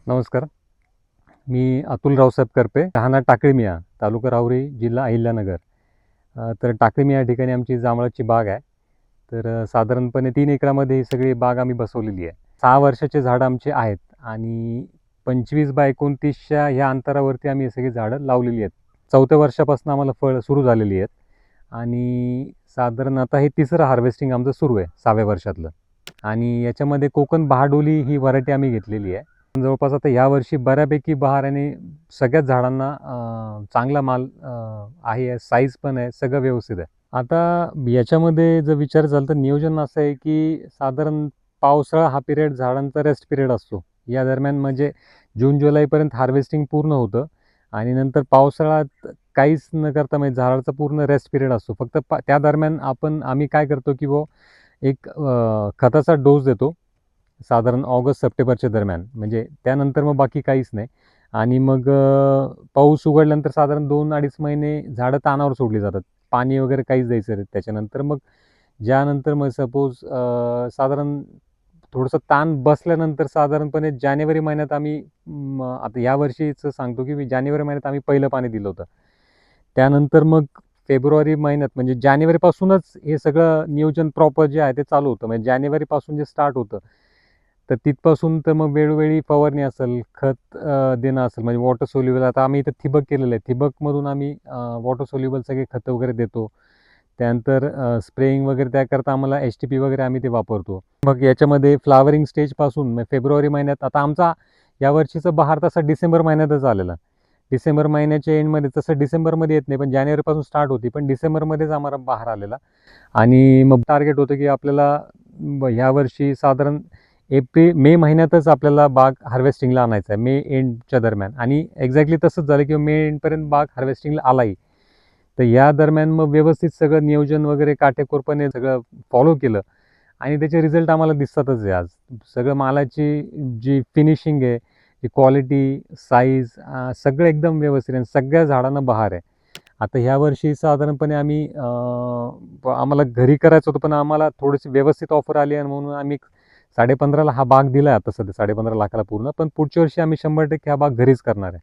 नमस्कार. मी अतुल रावसाहेब करपे, राहणार टाकळीमिया, तालुका राहुरी, जिल्हा अहिल्यानगर. तर टाकळीमिया या ठिकाणी आमची जांभळाची बाग आहे. तर साधारणपणे 3 एकरामध्ये ही सगळी बाग आम्ही बसवलेली आहे. 6 वर्षाचे झाडं आमचे आहेत आणि 25x29च्या ह्या अंतरावरती आम्ही ही सगळी झाडं लावलेली आहेत. 4थ्या वर्षापासून आम्हाला फळं सुरू झालेली आहेत आणि साधारण आता हे 3रं हार्वेस्टिंग आमचं सुरू आहे 6व्या वर्षातलं. आणि याच्यामध्ये कोकण बहाडोली ही व्हरायटी आम्ही घेतलेली आहे. जवळपास आता यावर्षी बऱ्यापैकी बहार आणि सगळ्याच झाडांना चांगला माल आहे, साईज पण आहे, सगळं व्यवस्थित आहे. आता याच्यामध्ये जर विचार झाला तर नियोजन असं आहे की साधारण पावसाळा हा पिरियड झाडांचा रेस्ट पिरियड असतो. या दरम्यान म्हणजे जून जुलैपर्यंत हार्वेस्टिंग पूर्ण होतं आणि नंतर पावसाळ्यात काहीच न करता म्हणजे झाडाचा पूर्ण रेस्ट पिरियड असतो. फक्त त्या दरम्यान आम्ही काय करतो की एक खताचा डोस देतो साधारण ऑगस्ट सप्टेंबरच्या दरम्यान. म्हणजे त्यानंतर मग बाकी काहीच नाही. आणि मग पाऊस उघडल्यानंतर साधारण 2-2.5 महिने झाडं तानावर सोडली जातात. पाणी वगैरे काहीच द्यायचं नाही. त्याच्यानंतर मग ज्यानंतर मग सपोज साधारण थोडंसं ताण बसल्यानंतर साधारणपणे जानेवारी महिन्यात आम्ही आता यावर्षीचं सांगतो की जानेवारी महिन्यात आम्ही पहिलं पाणी दिलं होतं. त्यानंतर मग फेब्रुवारी महिन्यात म्हणजे जानेवारीपासूनच हे सगळं नियोजन प्रॉपर जे आहे ते चालू होतं. म्हणजे जानेवारीपासून जे स्टार्ट होतं, तर तिथपासून तर मग वेळोवेळी फवारणी असेल, खत देणं असेल, म्हणजे वॉटर सोल्युबल. आता आम्ही इथं ठिबक केलेलं आहे. ठिबकमधून आम्ही वॉटर सोल्युबल सगळे खतं वगैरे देतो. त्यानंतर स्प्रेइंग वगैरे त्याकरता आम्हाला एच-टी-पी वगैरे आम्ही ते वापरतो. मग याच्यामध्ये फ्लावरिंग स्टेजपासून फेब्रुवारी महिन्यात आता आमचा यावर्षीचा बहार तसा डिसेंबर महिन्यातच आलेला. डिसेंबर महिन्याच्या एंडमध्ये, तसं डिसेंबरमध्ये येत नाही, पण जानेवारीपासून स्टार्ट होती, पण डिसेंबरमध्येच आम्हाला बहार आलेला. आणि मग टार्गेट होतं की आपल्याला ह्यावर्षी साधारण मे महिन्यातच आपल्याला बाग हार्वेस्टिंगला आणायचा आहे, मे एंडच्या दरम्यान. आणि एक्झॅक्टली तसंच झालं की मे एंडपर्यंत बाग हार्वेस्टिंगला आलाही. तर या दरम्यान मग व्यवस्थित सगळं नियोजन वगैरे काटेकोरपणे सगळं फॉलो केलं आणि त्याचे रिझल्ट आम्हाला दिसतातच आहे आज. सगळं मालाची जी फिनिशिंग आहे, जी क्वालिटी, साईज, सगळं एकदम व्यवस्थित आहे. सगळ्या झाडांना बहार आहे. आता ह्या वर्षी साधारणपणे आम्हाला घरी करायचं होतं, पण आम्हाला थोडीशी व्यवस्थित ऑफर आली आणि म्हणून आम्ही 15.5ला हा बाग दिला आहे आता सध्या, 15.5 लाखाला पूर्ण. पण पुढच्या वर्षी आम्ही 100% हा बाग घरीच करणार आहे.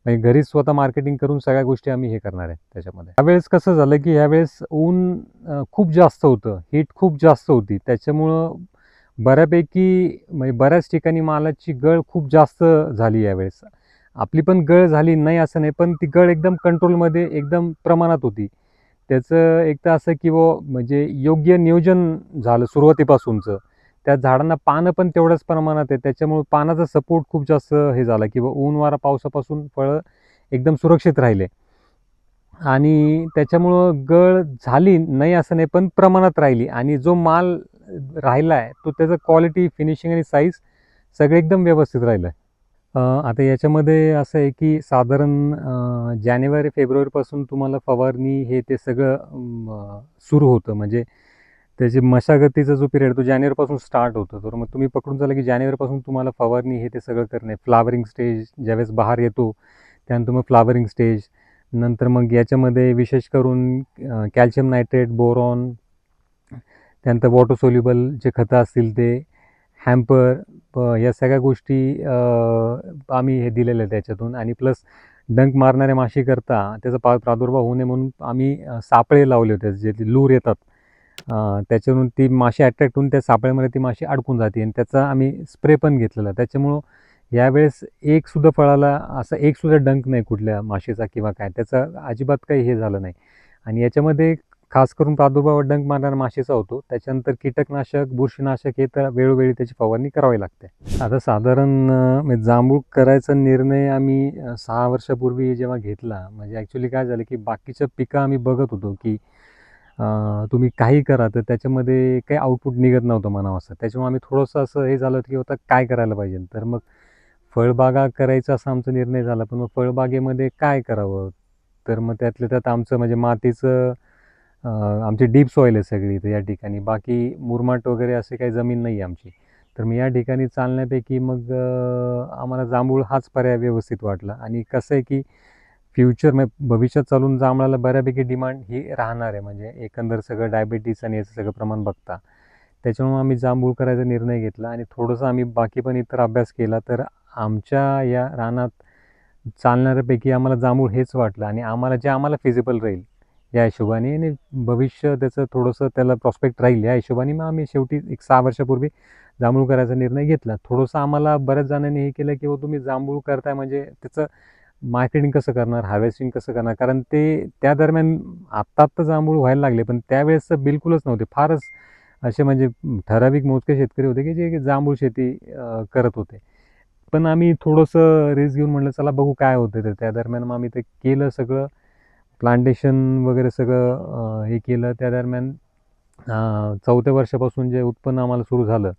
म्हणजे घरीच स्वतः मार्केटिंग करून सगळ्या गोष्टी आम्ही हे करणार आहे त्याच्यामध्ये. त्यावेळेस कसं झालं की ह्यावेळेस ऊन खूप जास्त होतं, हीट खूप जास्त होती. त्याच्यामुळं बऱ्यापैकी म्हणजे बऱ्याच ठिकाणी मालाची गळ खूप जास्त झाली यावेळेस. आपली पण गळ झाली नाही असं नाही, पण ती गळ एकदम कंट्रोलमध्ये एकदम प्रमाणात होती. त्याचं एक तर असं की म्हणजे योग्य नियोजन झालं सुरुवातीपासूनचं. त्या झाडांना पानं पण तेवढ्याच प्रमाणात आहे. त्याच्यामुळे पानाचा सपोर्ट खूप जास्त हे झाला की ऊन, वारा, पावसापासून फळं एकदम सुरक्षित राहिले. आणि त्याच्यामुळं गळ झाली नाही असं नाही, पण प्रमाणात राहिली. आणि जो माल राहिला आहे तो त्याचं क्वालिटी, फिनिशिंग आणि साईज सगळं एकदम व्यवस्थित राहिलं आहे. आता याच्यामध्ये असं आहे की साधारण जानेवारी फेब्रुवारीपासून तुम्हाला फवारणी हे ते सगळं सुरू होतं. म्हणजे त्याची मशागतीचा जो पिरियड तो जानेवारीपासून स्टार्ट होतो. तर मग तुम्ही पकडून चाला की जानेवारीपासून तुम्हाला फवारणी हे ते सगळं करणे. फ्लावरिंग स्टेज ज्यावेळेस बहार येतो, त्यानंतर मग फ्लावरिंग स्टेज. नंतर मग याच्यामध्ये विशेष करून कॅल्शियम नायट्रेट, बोरॉन, त्यानंतर वॉटर सोल्युबल जे खतं असतील ते, हॅम्पर, या सगळ्या गोष्टी आम्ही हे दिलेलं आहे त्याच्यातून. आणि प्लस डंक मारणाऱ्या माशीकरता त्याचा प्रादुर्भाव होऊ नये म्हणून आम्ही सापळे लावले होते, जे लूर येतात. त्याच्यावरून ती माशी अट्रॅक्ट होऊन त्या सापळ्यामध्ये ती माशी अडकून जाते आणि त्याचा आम्ही स्प्रे पण घेतलेला. त्याच्यामुळं यावेळेस एकसुद्धा फळाला असा एकसुद्धा डंक नाही कुठल्या माशीचा किंवा काय, त्याचं अजिबात काही हे झालं नाही. आणि याच्यामध्ये खास करून प्रादुर्भाव डंक मारणाऱ्या माशीचा होतो. त्याच्यानंतर कीटकनाशक, बुरशीनाशक हे तर वेळोवेळी त्याची फवारणी करावी लागते. आता साधारण म्हणजे जांभूळ करायचा निर्णय आम्ही 6 वर्षापूर्वी जेव्हा घेतला, म्हणजे ॲक्च्युली काय झालं की बाकीचं पिकं आम्ही बघत होतो की तुम्ही काही करा तर त्याच्यामध्ये काही आउटपुट निघत नव्हतं म्हणावं असं. त्याच्यामुळे आम्ही थोडंसं असं हे झालं की आता काय करायला पाहिजे. तर मग फळबागा करायचा असा आमचा निर्णय झाला. पण मग फळबागेमध्ये काय करावं? तर मग त्यातल्या त्यात आमचं म्हणजे मातीचं आमची डीप सॉईल आहे सगळी तर या ठिकाणी. बाकी मुरमाड वगैरे अशी काही जमीन नाही आहे आमची. तर मग या ठिकाणी चालण्यापैकी मग आम्हाला जांभूळ हाच पर्याय व्यवस्थित वाटला. आणि कसं आहे की भविष्यात चालून जांभळाला बऱ्यापैकी डिमांड ही राहणार आहे. म्हणजे एकंदर सगळं डायबिटीस आणि याचं सगळं प्रमाण बघता. त्याच्यामुळे आम्ही जांभूळ करायचा निर्णय घेतला आणि थोडंसं आम्ही बाकी पण इतर अभ्यास केला. तर आमच्या या रानात चालणाऱ्यापैकी आम्हाला जांभूळ हेच वाटलं आणि आम्हाला फिजिबल राहील या हिशोबाने आणि भविष्य त्याचं थोडंसं त्याला प्रॉस्पेक्ट राहील या हिशोबाने मग आम्ही शेवटी एक 6 वर्षापूर्वी जांभूळ करायचा निर्णय घेतला. थोडंसं आम्हाला बऱ्याच जणांनी हे केलं की तुम्ही जांभूळ करताय म्हणजे त्याचं मार्केटिंग कसं करणार, हार्वेस्टिंग कसं करणार? कारण ते त्या दरम्यान आत्ता जांभूळ व्हायला लागले, पण त्यावेळेस तर बिलकुलच नव्हते. फारच असे म्हणजे ठराविक मोजके शेतकरी होते की जे जांभूळ शेती करत होते. पण आम्ही थोडंसं रिस्क घेऊन म्हटलं चला बघू काय होतं ते. त्या दरम्यान मग आम्ही ते केलं सगळं प्लांटेशन वगैरे सगळं हे केलं. त्या दरम्यान 4थ्या वर्षापासून जे उत्पन्न आम्हाला सुरू झालं,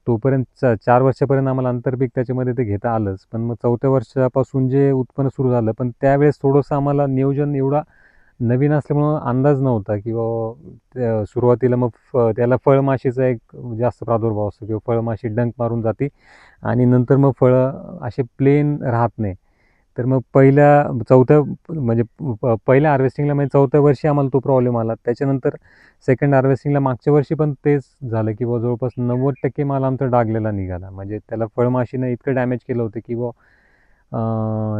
तोपर्यंत 4 वर्षापर्यंत आम्हाला आंतरपीक त्याच्यामध्ये ते घेता आलंच. पण मग 4थ्या वर्षापासून जे उत्पन्न सुरू झालं, पण त्यावेळेस थोडंसं आम्हाला नियोजन एवढा नवीन असल्यामुळं अंदाज नव्हता की सुरुवातीला मग त्याला फळमाशीचा एक जास्त प्रादुर्भाव असतो किंवा फळमाशी डंक मारून जाते आणि नंतर मग फळं असे प्लेन राहत नाही. तर मग पहिल्या हार्वेस्टिंगला म्हणजे 4थ्या वर्षी आम्हाला तो प्रॉब्लेम आला. त्याच्यानंतर सेकंड हार्वेस्टिंगला मागच्या वर्षी पण तेच झालं की जवळपास 90% माल आमचा डागलेला निघाला. म्हणजे त्याला फळमाशीनं इतकं डॅमेज केलं होतं की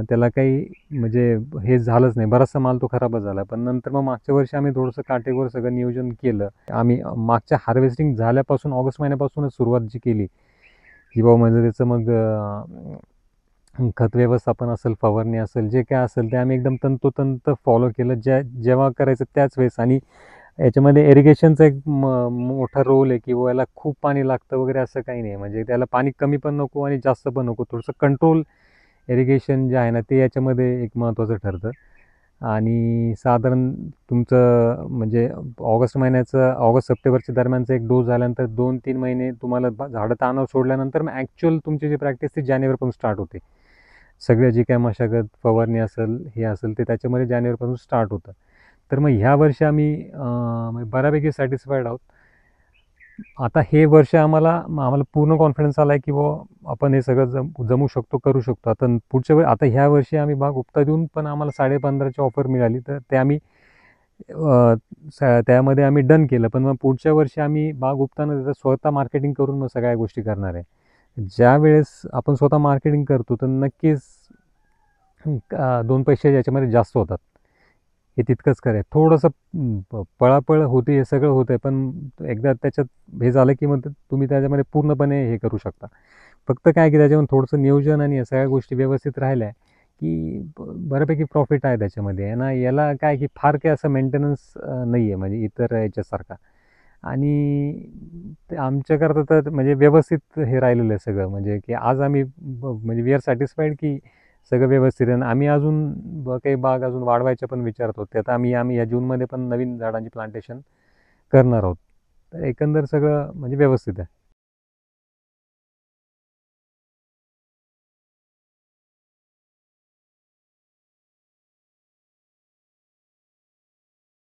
त्याला काही म्हणजे हे झालंच नाही. बराचसा माल तो खराबच झाला. पण नंतर मग मागच्या वर्षी आम्ही थोडंसं काटेकोर सगळं नियोजन केलं. आम्ही मागच्या हार्वेस्टिंग झाल्यापासून ऑगस्ट महिन्यापासूनच सुरुवात जी केली की म्हणजे त्याचं मग खत व्यवस्थापन असेल, फवारणी असेल, जे काय असेल ते आम्ही एकदम तंतोतंत फॉलो केलं. जेव्हा करायचं त्याच वेळेस आणि याच्यामध्ये इरिगेशनचा एक मोठा रोल आहे की याला खूप पाणी लागतं वगैरे असं काही नाही. म्हणजे त्याला पाणी कमी पण नको आणि जास्त पण नको. थोडंसं कंट्रोल इरिगेशन जे आहे ना ते याच्यामध्ये एक महत्त्वाचं ठरतं. आणि साधारण तुमचं म्हणजे ऑगस्ट-सप्टेंबरच्या दरम्यानचा एक डोस झाल्यानंतर 2-3 महिने तुम्हाला झाडं ताणावर सोडल्यानंतर मग ॲक्च्युअल तुमची जी प्रॅक्टिस ती जानेवारीपासून स्टार्ट होते. सगळं जी काही मशागत, फवारणी असेल, हे असेल ते त्याच्यामध्ये जानेवारीपासून स्टार्ट होतं. तर मग ह्या वर्षी आम्ही म्हणजे बऱ्यापैकी सॅटिस्फाईड आहोत. आता हे वर्ष आम्हाला पूर्ण कॉन्फिडन्स आला आहे की आपण हे सगळं जमू शकतो, करू शकतो. आता ह्या वर्षी आम्ही बाग उपता देऊन पण आम्हाला 15.5ची ऑफर मिळाली. तर ते आम्ही त्यामध्ये आम्ही डन केलं. पण मग पुढच्या वर्षी आम्ही बाग उपता न देता स्वतः मार्केटिंग करून मग सगळ्या गोष्टी करणार आहे. ज्यावेळेस आपण स्वतः मार्केटिंग करतो तर नक्कीच 2 पैसे याच्यामध्ये जास्त होतात. हे तितकंच खरं आहे. थोडंसं पळापळ होते, हे सगळं होतं आहे, पण एकदा त्याच्यात हे झालं की मग तुम्ही त्याच्यामध्ये पूर्णपणे हे करू शकता. फक्त काय की त्याच्यामध्ये थोडंसं नियोजन आणि या सगळ्या गोष्टी व्यवस्थित राहिल्या की बऱ्यापैकी प्रॉफिट आहे त्याच्यामध्ये. याला काय की फार काही असं मेंटेनन्स नाही आहे म्हणजे इतर याच्यासारखा. आणि ते आमच्याकरता तर म्हणजे व्यवस्थित हे राहिलेलं आहे सगळं. म्हणजे की आज आम्ही म्हणजे वी आर सॅटिस्फाईड की सगळं व्यवस्थित आहे. आणि आम्ही अजून काही बाग अजून वाढवायच्या पण विचारत आहोत. त्यात आम्ही या जूनमध्ये पण नवीन झाडांची प्लांटेशन करणार आहोत. तर एकंदर सगळं म्हणजे व्यवस्थित आहे.